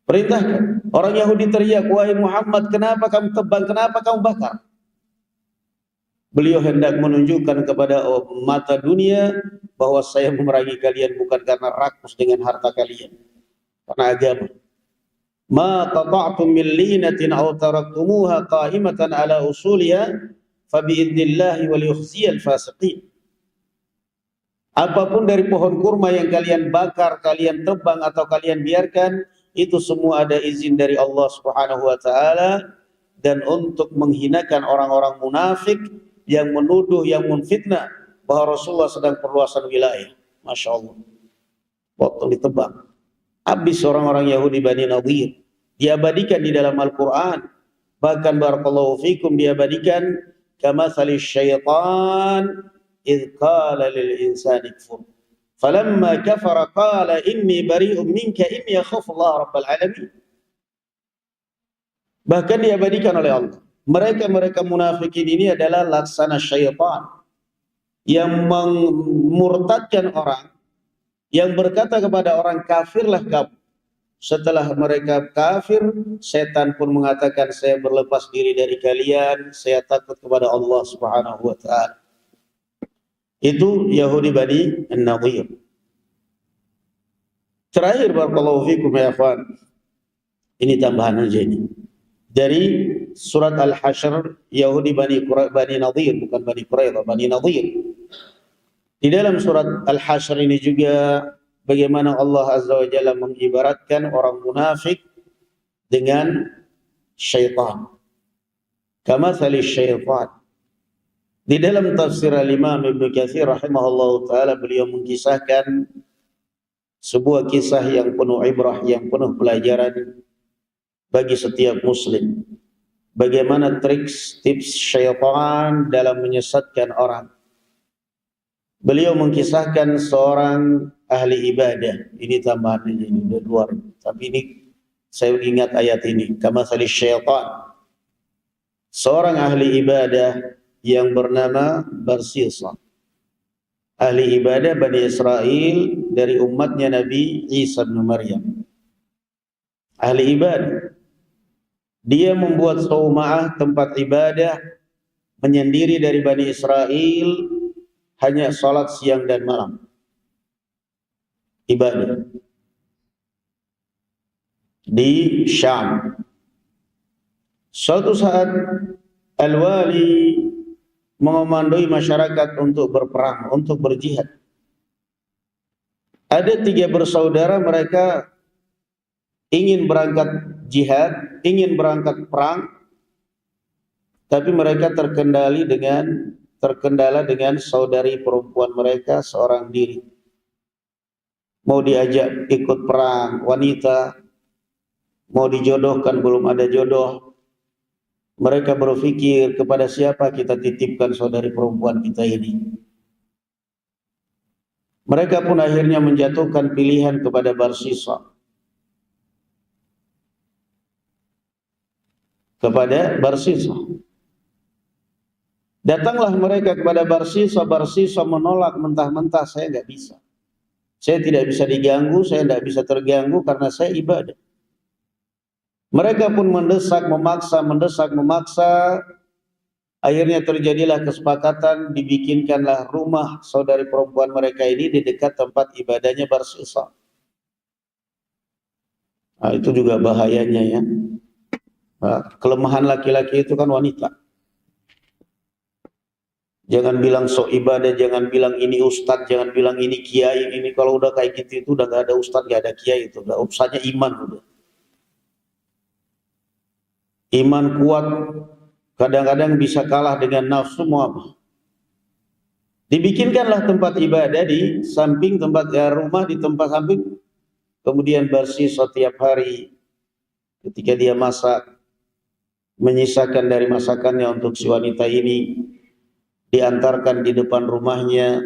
Perintahkan. Orang Yahudi teriak, wahai Muhammad, kenapa kamu tebang, kenapa kamu bakar? Beliau hendak menunjukkan kepada mata dunia bahwa saya memerangi kalian bukan karena rakus dengan harta kalian, karena agama. Ma qata'tum min linatin aw taraktumuha qa'imatan ala usuliha fa bi'idnillahi wal yukhziyal fasiqin. Apapun dari pohon kurma yang kalian bakar, kalian tebang atau kalian biarkan, itu semua ada izin dari Allah Subhanahu wa taala, dan untuk menghinakan orang-orang munafik yang menuduh, yang menfitnah bahwa Rasulullah sedang perluasan wilayah. Masya Allah. Waktu ditebang, habis orang-orang Yahudi Bani Nadir. Diabadikan di dalam Al-Quran. Bahkan barakallahu fikum diabadikan kamathali syaitan idh qala lil insani kfur falamma kafara qala inni bari'un minka inni akhafu Allah rabbal alamin. Bahkan diabadikan oleh Allah, mereka munafikin ini adalah laksana syaitan yang memurtadkan orang, yang berkata kepada orang, kafirlah kamu. Setelah mereka kafir, setan pun mengatakan, saya berlepas diri dari kalian, saya takut kepada Allah Subhanahu wa taala. Itu Yahudi Bani Nadir. Terakhir barakallahu fikum ya ikhwan. Ini tambahan aja ini. Dari surat Al-Hasyr, Yahudi Bani Nadir, bukan Bani Quraidah, Bani Nadir. Di dalam surat Al-Hasyr ini juga bagaimana Allah Azza wa Jalla mengibaratkan orang munafik dengan syaitan. Kamathali syaitan. Di dalam tafsir Al-Imam Ibnu Katsir rahimahullahu taala, beliau mengisahkan sebuah kisah yang penuh ibrah, yang penuh pelajaran bagi setiap muslim. Bagaimana tips syaitan dalam menyesatkan orang. Beliau mengisahkan seorang ahli ibadah. Ini tambahannya, ini udah luar. Tapi ini saya ingat ayat ini. Kamathali syaitan. Seorang ahli ibadah yang bernama Barsisa. Ahli ibadah Bani Israel dari umatnya Nabi Isa bin Maryam. Ahli ibadah. Dia membuat sauma'ah, tempat ibadah menyendiri dari Bani Israel, hanya sholat siang dan malam, ibadah. Di Syam, suatu saat Al-Wali mengomandoi masyarakat untuk berperang, untuk berjihad. Ada 3 bersaudara, mereka ingin berangkat jihad, ingin berangkat perang, tapi mereka terkendala dengan saudari perempuan mereka seorang diri. Mau diajak ikut perang, wanita, mau dijodohkan, belum ada jodoh. Mereka berpikir, kepada siapa kita titipkan saudari perempuan kita ini. Mereka pun akhirnya menjatuhkan pilihan kepada Barsisa. Datanglah mereka kepada Barsisa. Barsisa menolak mentah-mentah, saya nggak bisa. Saya tidak bisa diganggu, saya tidak bisa terganggu karena saya ibadah. Mereka pun mendesak, memaksa. Akhirnya terjadilah kesepakatan, dibikinkanlah rumah saudari perempuan mereka ini di dekat tempat ibadahnya Barsisa. Nah, itu juga bahayanya ya. Nah, kelemahan laki-laki itu kan wanita. Jangan bilang sok ibadah, jangan bilang ini ustadz, jangan bilang ini kiai. Ini kalau udah kayak gitu itu udah gak ada ustadz, gak ada kiai, itu udah urusannya iman udah. Iman kuat kadang-kadang bisa kalah dengan nafsu mau apa. Dibikinkanlah tempat ibadah di samping tempat rumah, di tempat samping. Kemudian Barsisa setiap hari ketika dia masak, menyisakan dari masakannya untuk si wanita ini, diantarkan di depan rumahnya,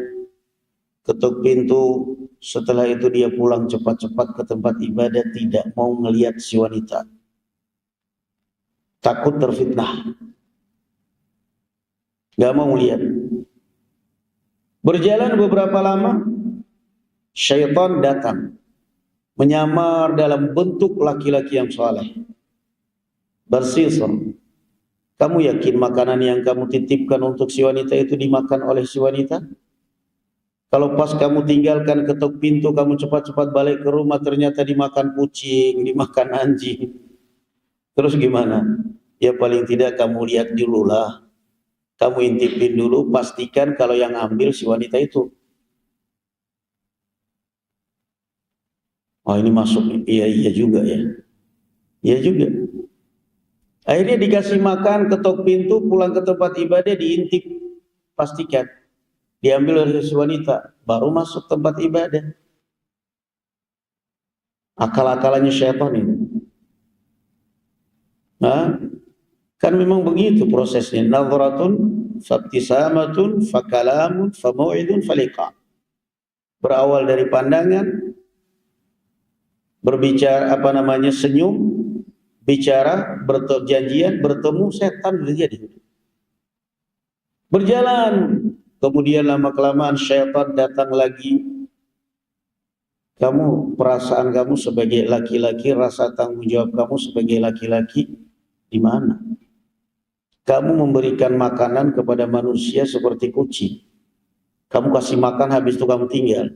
ketuk pintu. Setelah itu dia pulang cepat-cepat ke tempat ibadah, tidak mau melihat si wanita, takut terfitnah, gak mau lihat. Berjalan beberapa lama, syaitan datang menyamar dalam bentuk laki-laki yang saleh. Barsisa, kamu yakin makanan yang kamu titipkan untuk si wanita itu dimakan oleh si wanita? Kalau pas kamu tinggalkan ketuk pintu, kamu cepat-cepat balik ke rumah, ternyata dimakan kucing, dimakan anjing. Terus gimana? Ya paling tidak kamu lihat dulu lah. Kamu intipin dulu, pastikan kalau yang ambil si wanita itu. Oh ini masuk, iya juga ya. Iya juga. Akhirnya dikasih makan, ketok pintu, pulang ke tempat ibadah, diintip, pastikan diambil oleh si wanita, baru masuk tempat ibadah. Akal-akalannya syaitan ini. Nah, kan memang begitu prosesnya. Nadhratun fabtisamatun fakalamun famau'idun faliqa. Berawal dari pandangan, berbicara senyum, bicara, berjanjian, bertemu, setan terjadi. Berjalan, kemudian lama-kelamaan syaitan datang lagi. Kamu, perasaan kamu sebagai laki-laki, rasa tanggung jawab kamu sebagai laki-laki di mana? Kamu memberikan makanan kepada manusia seperti kucing. Kamu kasih makan, habis itu kamu tinggal.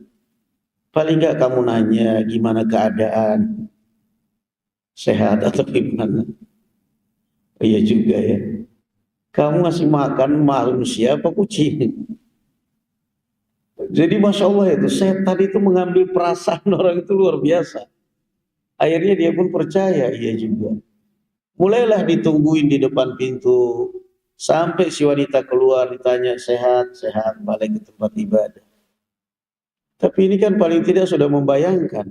Paling enggak kamu nanya gimana keadaan, sehat atau gimana? Oh, iya juga ya. Kamu ngasih makan manusia apa kucing? Jadi Masya Allah itu, setan itu mengambil perasaan orang itu luar biasa. Akhirnya dia pun percaya, iya juga. Mulailah ditungguin di depan pintu, sampai si wanita keluar, ditanya sehat, balik ke tempat ibadah. Tapi ini kan paling tidak sudah membayangkan.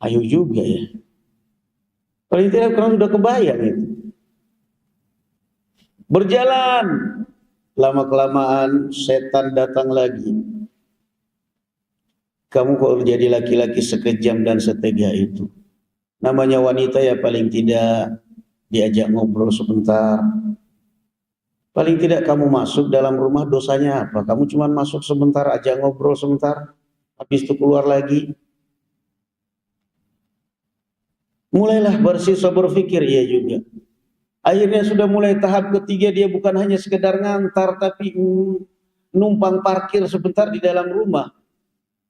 Ayo juga ya. Paling tidak karena sudah kebayang itu. Berjalan, lama-kelamaan setan datang lagi. Kamu kok jadi laki-laki sekejam dan setega itu? Namanya wanita ya paling tidak diajak ngobrol sebentar. Paling tidak kamu masuk dalam rumah, dosanya apa? Kamu cuma masuk sebentar, ajak ngobrol sebentar, habis itu keluar lagi. Mulailah Barsisa berpikir, iya juga. Akhirnya sudah mulai tahap ketiga, dia bukan hanya sekedar ngantar, tapi numpang parkir sebentar di dalam rumah,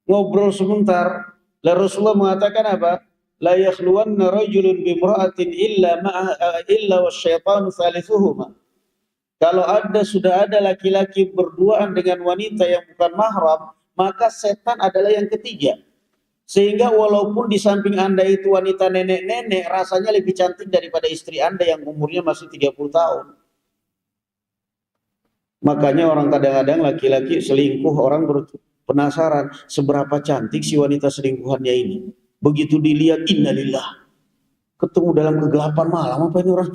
ngobrol sebentar. Lalu Rasulullah mengatakan apa? La yakhluwanna rajulun bimra'atin illa wasyaitanu thalithuhuma. Kalau sudah ada laki-laki berduaan dengan wanita yang bukan mahram, maka setan adalah yang ketiga. Sehingga walaupun di samping Anda itu wanita nenek-nenek, rasanya lebih cantik daripada istri Anda yang umurnya masih 30 tahun. Makanya orang kadang-kadang laki-laki selingkuh, orang penasaran seberapa cantik si wanita selingkuhannya ini. Begitu dilihat, innalillah, ketemu dalam kegelapan malam, apa ini orang?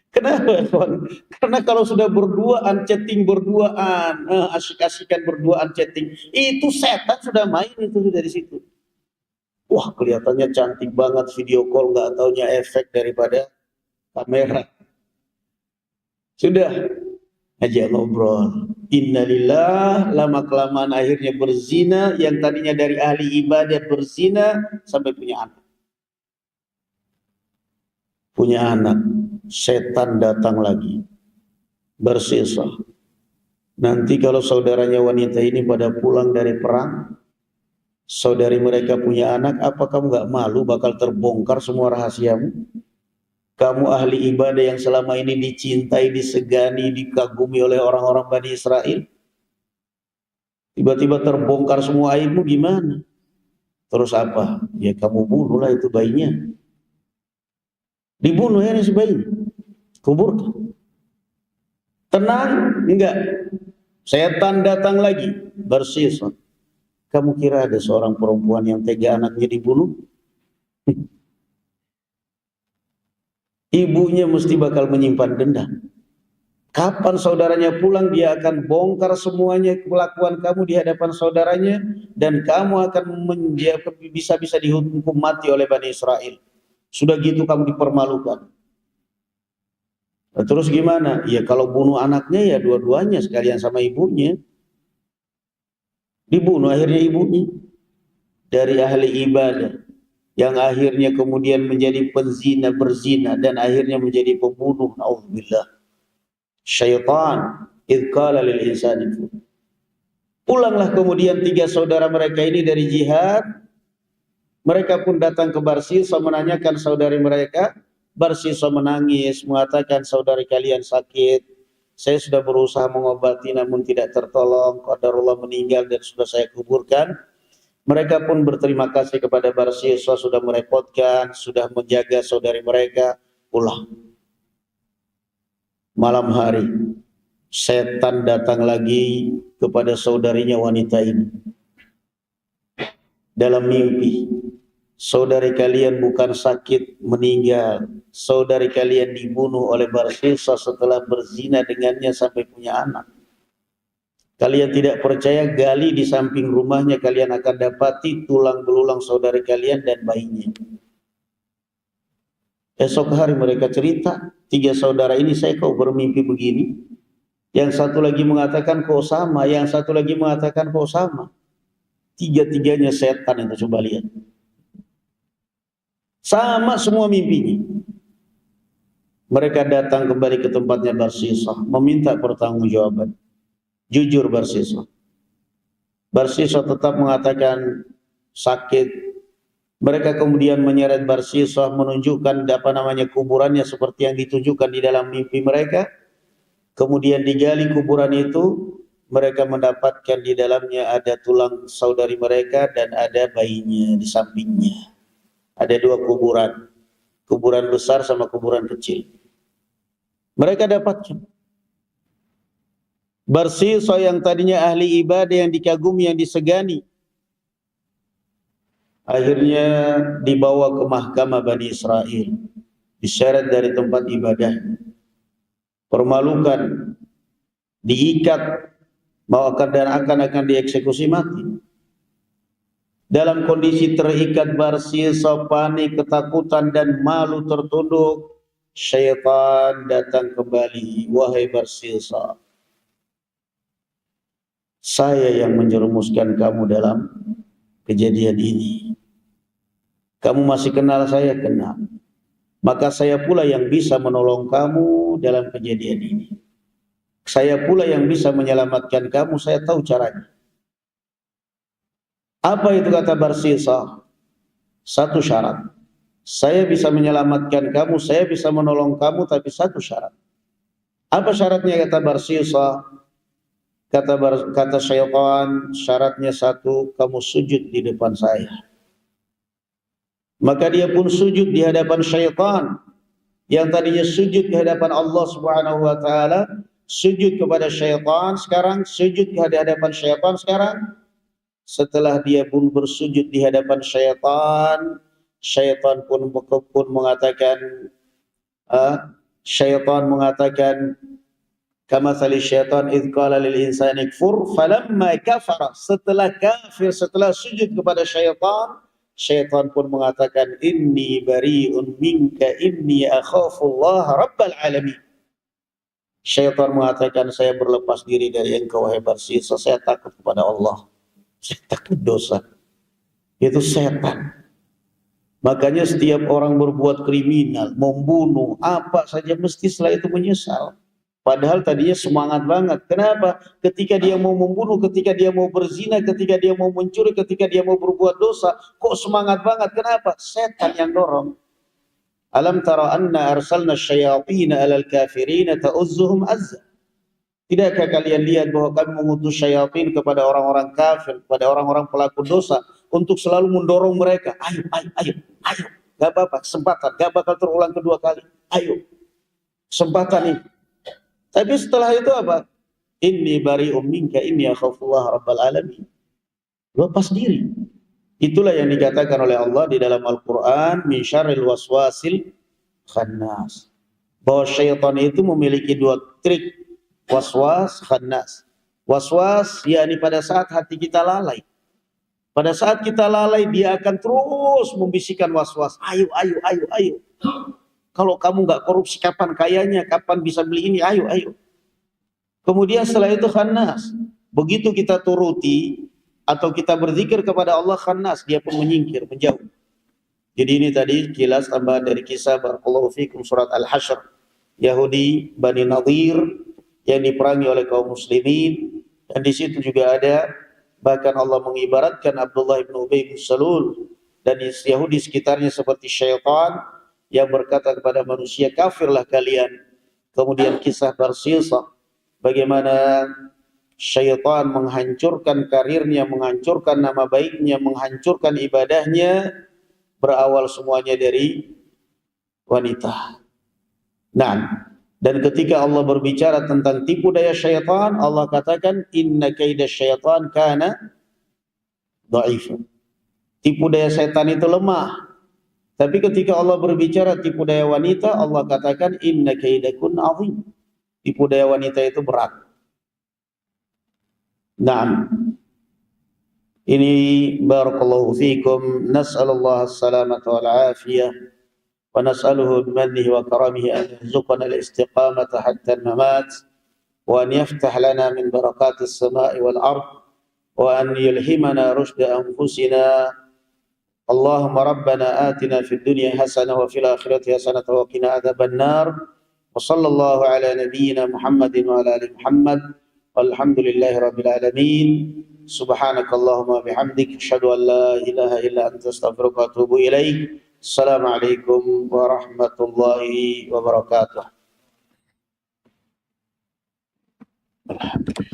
Kenapa, kawan? Karena kalau sudah berduaan, chatting berduaan, asyik-asyikan berduaan, chatting, itu setan sudah main itu dari situ. Wah, kelihatannya cantik banget, video call, nggak taunya efek daripada kamera. Sudah aja ngobrol. Innalillah, lama-kelamaan akhirnya berzina, yang tadinya dari ahli ibadah berzina sampai punya anak. Punya anak, setan datang lagi, bersisa. Nanti kalau saudaranya wanita ini pada pulang dari perang, saudari mereka punya anak, apa kamu gak malu bakal terbongkar semua rahasiamu? Kamu ahli ibadah yang selama ini dicintai, disegani, dikagumi oleh orang-orang Bani Israel, tiba-tiba terbongkar semua aibmu, gimana? Terus apa? Ya kamu bunuhlah itu bayinya. Dibunuh ya si bayinya, kuburkan. Tenang? Enggak. Setan datang lagi, bersisa. Kamu kira ada seorang perempuan yang tega anaknya dibunuh? Ibunya mesti bakal menyimpan dendam. Kapan saudaranya pulang, dia akan bongkar semuanya kelakuan kamu di hadapan saudaranya, dan kamu akan bisa-bisa dihukum mati oleh Bani Israel. Sudah gitu kamu dipermalukan. Nah, terus gimana? Ya kalau bunuh anaknya ya dua-duanya sekalian sama ibunya. Dibunuh akhirnya ibunya. Dari ahli ibadah yang akhirnya kemudian menjadi penzina, berzina, dan akhirnya menjadi pembunuh. Na'udzubillah. Syaitan idh qala lil insani. Pulanglah kemudian 3 saudara mereka ini dari jihad. Mereka pun datang ke Barsisa menanyakan saudari mereka. Barsisa menangis, mengatakan, saudari kalian sakit. Saya sudah berusaha mengobati namun tidak tertolong. Qadarullah meninggal dan sudah saya kuburkan. Mereka pun berterima kasih kepada Barsisa, sudah merepotkan, sudah menjaga saudari mereka. Pulang. Malam hari, setan datang lagi kepada saudarinya wanita ini. Dalam mimpi, saudari kalian bukan sakit meninggal, saudari kalian dibunuh oleh Barsisa setelah berzina dengannya sampai punya anak. Kalian tidak percaya, gali di samping rumahnya, kalian akan dapati tulang belulang saudari kalian dan bayinya. Esok hari mereka cerita, 3 saudara ini, saya kok bermimpi begini. Yang satu lagi mengatakan kok sama, yang satu lagi mengatakan kok sama. 3-tiganya setan itu, coba lihat. Sama semua mimpinya. Mereka datang kembali ke tempatnya Barsisa, meminta pertanggungjawaban. Jujur Barsisa. Barsisa tetap mengatakan sakit. Mereka kemudian menyeret Barsisa, menunjukkan kuburannya seperti yang ditunjukkan di dalam mimpi mereka. Kemudian digali kuburan itu, mereka mendapatkan di dalamnya ada tulang saudari mereka dan ada bayinya di sampingnya. Ada 2 kuburan, kuburan besar sama kuburan kecil. Mereka dapatkan. Barsisa yang tadinya ahli ibadah, yang dikagumi, yang disegani, akhirnya dibawa ke mahkamah Bani Israel, diseret dari tempat ibadah, permalukan, diikat, dan akan dieksekusi mati. Dalam kondisi terikat, Barsisa panik, ketakutan dan malu tertunduk. Syaitan datang kembali. Wahai Barsisa, saya yang menjerumuskan kamu dalam kejadian ini. Kamu masih kenal saya? Kenal. Maka saya pula yang bisa menolong kamu dalam kejadian ini. Saya pula yang bisa menyelamatkan kamu, saya tahu caranya. Apa itu kata Barsisa? Satu syarat. Saya bisa menyelamatkan kamu, saya bisa menolong kamu, tapi satu syarat. Apa syaratnya kata Barsisa? Kata syaitan, syaratnya satu, kamu sujud di depan saya. Maka dia pun sujud di hadapan syaitan. Yang tadinya sujud di hadapan Allah Subhanahu wa taala, sujud kepada syaitan, sekarang sujud di hadapan syaitan sekarang. Setelah dia pun bersujud di hadapan syaitan, syaitan pun mengatakan, syaitan mengatakan, kamathali syaitan idh qala lil insani kfur falamma kafara, setelah kafir, setelah sujud kepada syaitan, syaitan pun mengatakan, inni bari'un minka inni akhafullaha rabbal alamin. Syaitan mengatakan, saya berlepas diri dari engkau wahai Barsisa, saya takut kepada Allah, saya takut dosa. Itu setan. Makanya setiap orang berbuat kriminal, membunuh, apa saja mesti setelah itu menyesal. Padahal tadinya semangat banget. Kenapa? Ketika dia mau membunuh, ketika dia mau berzina, ketika dia mau mencuri, ketika dia mau berbuat dosa, kok semangat banget? Kenapa? Setan yang dorong. Alam tara anna arsalna syayatina alal kafirina ta'uzzuhum azza. Tidakkah kalian lihat bahwa kami mengutus syaitan kepada orang-orang kafir, kepada orang-orang pelaku dosa, untuk selalu mendorong mereka, ayo, ayo, ayo, ayo, gak apa-apa, kesempatan, gak bakal terulang kedua kali, ayo, kesempatan ini. Tapi setelah itu apa? Inni bari'um minka inni akhafullah rabbal alamin. Lepas diri. Itulah yang dikatakan oleh Allah di dalam Al-Quran, min syarril waswasil khannas. Bahwa syaitan itu memiliki dua trik, waswas, khannas. Waswas, yakni pada saat hati kita lalai. Pada saat kita lalai, dia akan terus membisikkan waswas. Ayo, ayo, ayo, ayo. Kalau kamu nggak korupsi, kapan kayanya? Kapan bisa beli ini? Ayo, ayo. Kemudian setelah itu khannas. Begitu kita turuti atau kita berzikir kepada Allah, khannas, dia pun menyingkir, menjauh. Jadi ini tadi kilas tambahan dari kisah barakallahu fikum surat Al-Hasyr. Yahudi Bani Nadir yang diperangi oleh kaum muslimin, dan di situ juga ada bahkan Allah mengibaratkan Abdullah bin Ubay bin Salul dan Yahudi sekitarnya seperti syaitan yang berkata kepada manusia, kafirlah kalian. Kemudian kisah Barsisa, bagaimana syaitan menghancurkan karirnya, menghancurkan nama baiknya, menghancurkan ibadahnya, berawal semuanya dari wanita. Nah, dan ketika Allah berbicara tentang tipu daya syaitan, Allah katakan, inna kaida syaitan kana dha'ifa. Tipu daya syaitan itu lemah. Tapi ketika Allah berbicara tipu daya wanita, Allah katakan, inna kaidakun azim. Tipu daya wanita itu berat. Naam. Ini barakallahu fikum, nas'alullah as-salamata wal afiyah wa nas'aluhu bimannihi wa karamihi an yarzuqana al-istiqamata hatta al-mamat wa an yaftah lana min barakatis samai wal ard wa an yulhimana rushda anfusina. Allahumma rabbana atina fid dunya hasanah wa fil akhirati hasanah wa qina adzaban nar. Wa sallallahu ala nabiyyina Muhammadin wa ala ali Muhammad. Walhamdulillahi rabbil alamin. Subhanakallahumma bihamdik asyhadu an la ilaha illa anta astaghfiruka wa atubu ilaik. Assalamualaikum warahmatullahi wabarakatuh. Alhamdulillah.